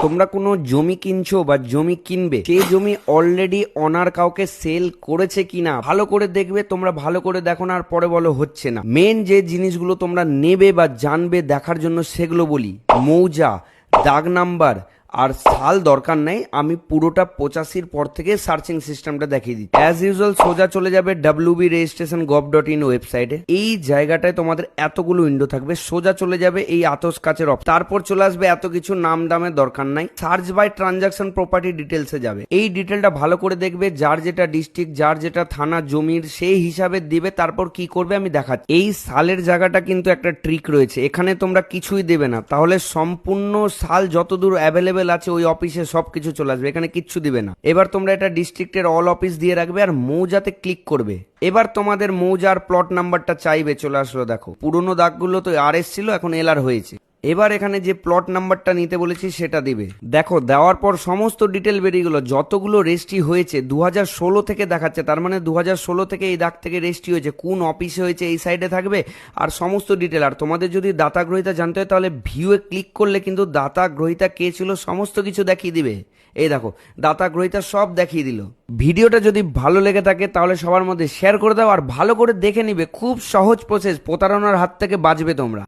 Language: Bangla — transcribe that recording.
তোমরা কোনো জমি কিনছো বা জমি কিনবে, সেই জমি অলরেডি অনার কাউকে সেল করেছে কিনা ভালো করে দেখবে। তোমরা ভালো করে দেখো না আর পরে বলো হচ্ছে না। মেন যে জিনিসগুলো তোমরা নেবে বা জানবে দেখার জন্য সেগুলো বলি। মৌজা, দাগ নাম্বার আর সাল দরকার নেই, আমি পুরোটা 85 পর থেকে সার্চিং সিস্টেমটা দেখিয়ে দিই। অ্যাজ ইউজুয়াল সোজা চলে যাবে wb.registration.gov.in ওয়েবসাইটে। এই জায়গাটায় তোমাদের এতগুলো উইন্ডো থাকবে, সোজা চলে যাবে এই আতস কাচের অফ, তারপর চলে আসবে এত কিছু নাম দামের দরকার নাই, সার্চ বাই ট্রানজাকশন প্রপার্টি ডিটেলসে যাবে। এই ডিটেলটা ভালো করে দেখবে, যার যেটা ডিস্ট্রিক্ট, যার যেটা থানা জমির সেই হিসাবে দিবে। তারপর কি করবে আমি দেখাচ্ছি। এই সালের জায়গাটা কিন্তু একটা ট্রিক রয়েছে, এখানে তোমরা কিছুই দেবে না, তাহলে সম্পূর্ণ সাল যতদূর অ্যাভেলেবেল আছে ওই অফিসে সবকিছু চলে আসবে, এখানে কিচ্ছু দিবে না। এবার তোমরা এটা ডিস্ট্রিক্টের অল অফিস দিয়ে রাখবে আর মৌজাতে ক্লিক করবে। এবার তোমাদের মৌজার প্লট নাম্বারটা চাইবে, চলে আসলো। দেখো পুরনো দাগগুলো তো আর এস ছিল, এখন এল আর হয়েছে। এবার এখানে যে প্লট নাম্বারটা নিতে বলেছি সেটা দিবে। দেখো দেওয়ার পর সমস্ত ডিটেল বেরিয়ে গেল, যতগুলো রেজিস্ট্রি হয়েছে 2016 থেকে দেখাচ্ছে, তার মানে 2016 থেকে এই দাগ থেকে রেজিস্ট্রি হয়েছে, কোন অফিসে হয়েছে এই সাইডে থাকবে আর সমস্ত ডিটেল। আর তোমাদের যদি দাতা গ্রহীতা জানতে হয় তাহলে ভিউয়ে ক্লিক করলে কিন্তু দাতা গ্রহীতা কে ছিল সমস্ত কিছু দেখিয়ে দিবে। এই দেখো দাতা গ্রহীতা সব দেখিয়ে দিল। ভিডিওটা যদি ভালো লেগে থাকে তাহলে সবার মধ্যে শেয়ার করে দাও আর ভালো করে দেখে নিবে, খুব সহজ প্রসেস, প্রতারণার হাত থেকে বাঁচবে তোমরা।